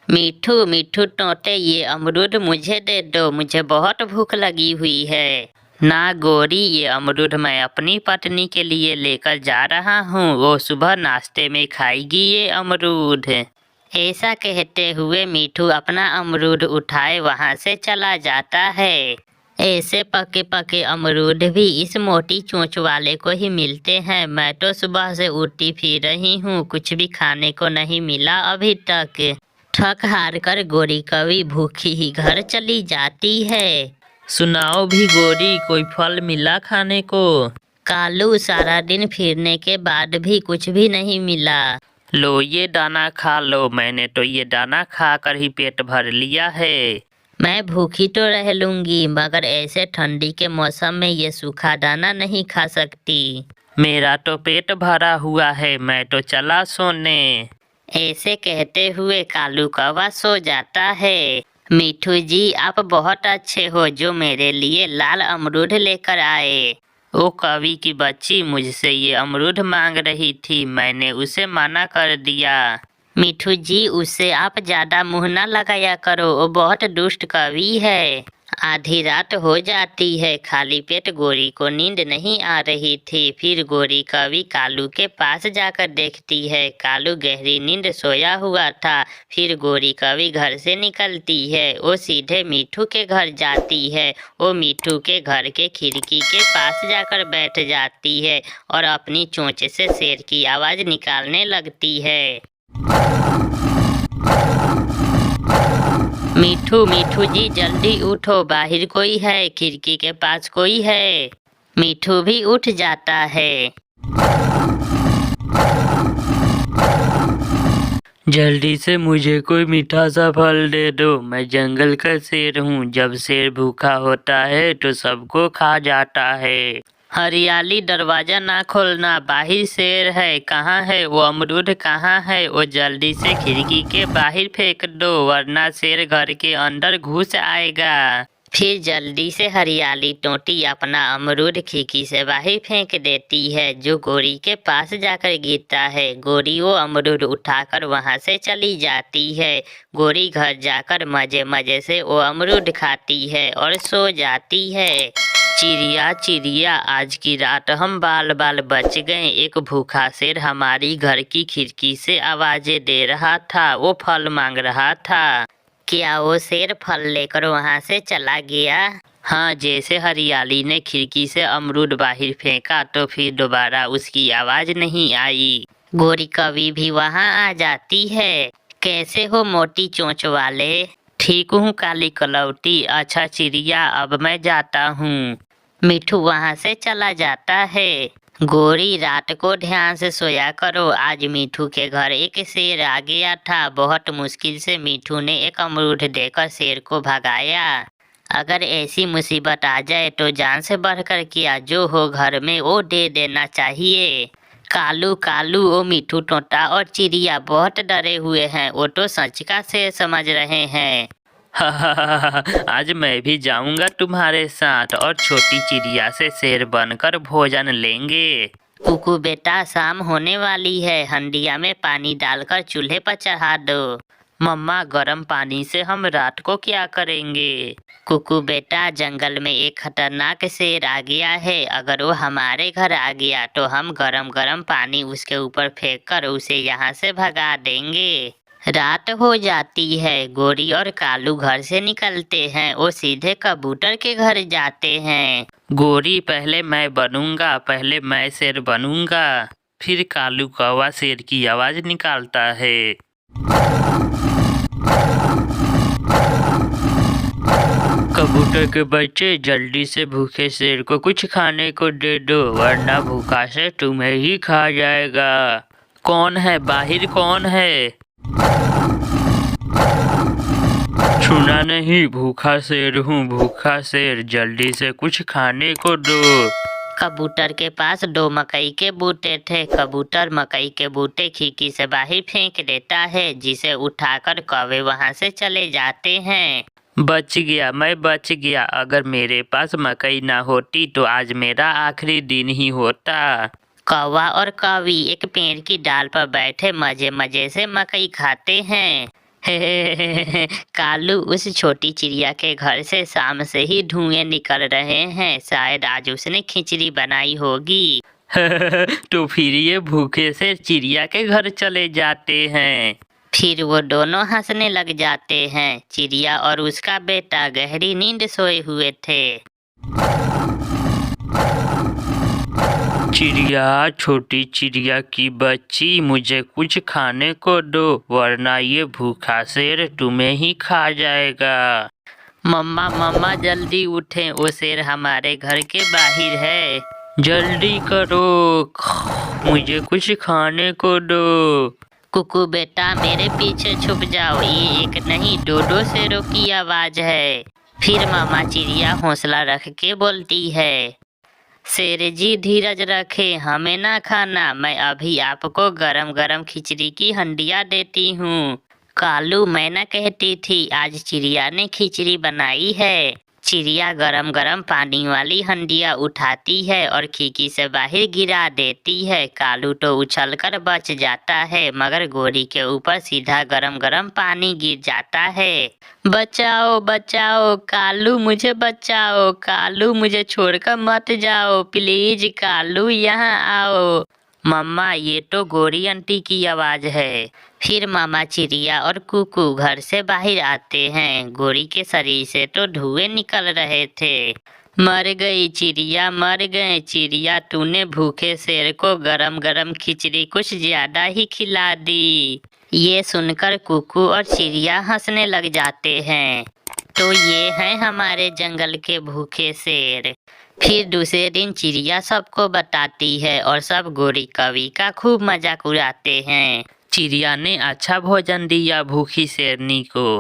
मीठू मीठू तोते ये अमरूद मुझे दे दो, मुझे बहुत भूख लगी हुई है। ना गोरी, ये अमरूद मैं अपनी पत्नी के लिए लेकर जा रहा हूँ, वो सुबह नाश्ते में खाएगी ये अमरूद। ऐसा कहते हुए मीठू अपना अमरूद उठाए वहाँ से चला जाता है। ऐसे पके पके अमरूद भी इस मोटी चोंच वाले को ही मिलते हैं। मैं तो सुबह से उड़ती फिर रही हूँ, कुछ भी खाने को नहीं मिला अभी तक। थक हार कर गोरी कवि भूखी ही घर चली जाती है। सुनाओ भी गोरी, कोई फल मिला खाने को? कालू, सारा दिन फिरने के बाद भी कुछ भी नहीं मिला। लो ये दाना खा लो, मैंने तो ये दाना खाकर ही पेट भर लिया है। मैं भूखी तो रह लूंगी, मगर ऐसे ठंडी के मौसम में ये सूखा दाना नहीं खा सकती। मेरा तो पेट भरा हुआ है, मैं तो चला सोने। ऐसे कहते हुए कालू कौवा सो जाता है। मीठू जी, आप बहुत अच्छे हो जो मेरे लिए लाल अमरूद लेकर आए। ओ कवि की बच्ची मुझसे ये अमरूद मांग रही थी, मैंने उसे मना कर दिया। मीठू जी, उससे आप ज्यादा मुंह न लगाया करो, वो बहुत दुष्ट कवि है। आधी रात हो जाती है, खाली पेट गोरी को नींद नहीं आ रही थी। फिर गोरी कवि कालू के पास जाकर देखती है, कालू गहरी नींद सोया हुआ था। फिर गोरी कवि घर से निकलती है, वो सीधे मीठू के घर जाती है। वो मीठू के घर के खिड़की के पास जाकर बैठ जाती है और अपनी चोंच से शेर की आवाज निकालने लगती है। मीठू मीठू जी, जल्दी उठो, बाहर कोई है, खिड़की के पास कोई है। मीठू भी उठ जाता है। जल्दी से मुझे कोई मीठा सा फल दे दो, मैं जंगल का शेर हूँ, जब शेर भूखा होता है तो सबको खा जाता है। हरियाली, दरवाजा ना खोलना, बाहर शेर है। कहाँ है वो अमरूद, कहाँ है वो? जल्दी से खिड़की के बाहर फेंक दो, वरना शेर घर के अंदर घुस आएगा। फिर जल्दी से हरियाली टोटी अपना अमरूद खिड़की से बाहर फेंक देती है, जो गोरी के पास जाकर गिरता है। गोरी वो अमरूद उठाकर वहां से चली जाती है। गोरी घर जाकर मजे मजे से वो अमरूद खाती है और सो जाती है। चिड़िया चिड़िया, आज की रात हम बाल बाल बच गए। एक भूखा शेर हमारी घर की खिड़की से आवाजें दे रहा था, वो फल मांग रहा था। क्या वो शेर फल लेकर वहां से चला गया? हाँ, जैसे हरियाली ने खिड़की से अमरूद बाहर फेंका तो फिर दोबारा उसकी आवाज नहीं आई। गोरी कवि भी वहां आ जाती है। कैसे हो मोटी चोंच वाले? ठीक हूँ काली कलौटी। अच्छा चिड़िया, अब मैं जाता हूँ। मिठू वहां से चला जाता है। गोरी, रात को ध्यान से सोया करो, आज मीठू के घर एक शेर आ गया था। बहुत मुश्किल से मीठू ने एक अमरूद देकर शेर को भगाया। अगर ऐसी मुसीबत आ जाए तो जान से बढ़कर क्या, जो हो घर में वो दे देना चाहिए। कालू कालू, वो मीठू तोता और चिड़िया बहुत डरे हुए हैं, वो तो सच का शेर समझ रहे हैं। आज मैं भी जाऊंगा तुम्हारे साथ और छोटी चिड़िया से शेर बनकर भोजन लेंगे। कुकू बेटा, शाम होने वाली है, हंडिया में पानी डालकर चूल्हे पर चढ़ा दो। मम्मा, गर्म पानी से हम रात को क्या करेंगे? कुकू बेटा, जंगल में एक खतरनाक शेर आ गया है, अगर वो हमारे घर आ गया तो हम गरम गरम पानी उसके ऊपर फेंक कर उसे यहाँ से भगा देंगे। रात हो जाती है, गोरी और कालू घर से निकलते हैं, वो सीधे कबूतर के घर जाते हैं। गोरी, पहले मैं बनूंगा, पहले मैं शेर बनूंगा। फिर कालू कौवा शेर की आवाज निकालता है। कबूतर के बच्चे, जल्दी से भूखे शेर को कुछ खाने को दे दो, वरना भूखा से तुम्हें ही खा जाएगा। कौन है बाहर, कौन है? सुना नहीं? भूखा शेर हूँ, भूखा शेर, जल्दी से कुछ खाने को दो। कबूतर के पास 2 मकई के बूटे थे। कबूतर मकई के बूटे खिड़की से बाहर फेंक देता है, जिसे उठाकर कौवे वहां से चले जाते हैं। बच गया, मैं बच गया। अगर मेरे पास मकई ना होती तो आज मेरा आखिरी दिन ही होता। कौवा और कौवी एक पेड़ की डाल पर बैठे मजे मजे से मकई खाते हैं। कालू, उस छोटी चिड़िया के घर से शाम से ही धुएं निकल रहे हैं। शायद आज उसने खिचड़ी बनाई होगी। तो फिर ये भूखे से चिड़िया के घर चले जाते हैं। फिर वो दोनों हंसने लग जाते हैं। चिड़िया और उसका बेटा गहरी नींद सोए हुए थे। चिड़िया, छोटी चिड़िया की बच्ची, मुझे कुछ खाने को दो, वरना ये भूखा शेर तुम्हें ही खा जाएगा। मम्मा मम्मा जल्दी उठें, वो शेर हमारे घर के बाहर है। जल्दी करो, मुझे कुछ खाने को दो। कुकू बेटा, मेरे पीछे छुप जाओ, ये एक नहीं दो शेरों की आवाज है। फिर मामा चिड़िया हौसला रख के बोलती है, शेर जी धीरज रखे, हमें ना खाना, मैं अभी आपको गरम गरम खिचड़ी की हंडिया देती हूँ। कालू, मैं ना कहती थी आज चिड़िया ने खिचड़ी बनाई है। चिड़िया गरम गरम पानी वाली हंडिया उठाती है और खिड़की से बाहर गिरा देती है। कालू तो उछलकर बच जाता है, मगर गोरी के ऊपर सीधा गरम गरम पानी गिर जाता है। बचाओ बचाओ कालू, मुझे बचाओ। कालू, मुझे छोड़कर मत जाओ, प्लीज कालू यहाँ आओ। मम्मा, ये तो गोरी आंटी की आवाज है। फिर मामा चिड़िया और कुकू घर से बाहर आते हैं। गोरी के शरीर से तो धुएं निकल रहे थे। मर गई चिड़िया, मर गए। चिड़िया, तूने भूखे शेर को गरम गरम खिचड़ी कुछ ज्यादा ही खिला दी। ये सुनकर कुकू और चिड़िया हंसने लग जाते हैं। तो ये हैं हमारे जंगल के भूखे शेर। फिर दूसरे दिन चिड़िया सबको बताती है और सब गोरी कवि का खूब मजाक उड़ाते हैं। चिड़िया ने अच्छा भोजन दिया भूखी शेरनी को।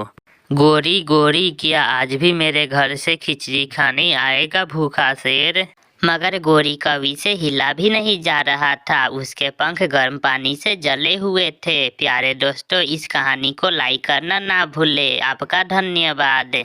गोरी गोरी, क्या आज भी मेरे घर से खिचड़ी खाने आएगा भूखा शेर? मगर गोरी कवि से हिला भी नहीं जा रहा था। उसके पंख गर्म पानी से जले हुए थे। प्यारे दोस्तों, इस कहानी को लाइक करना ना भूले। आपका धन्यवाद।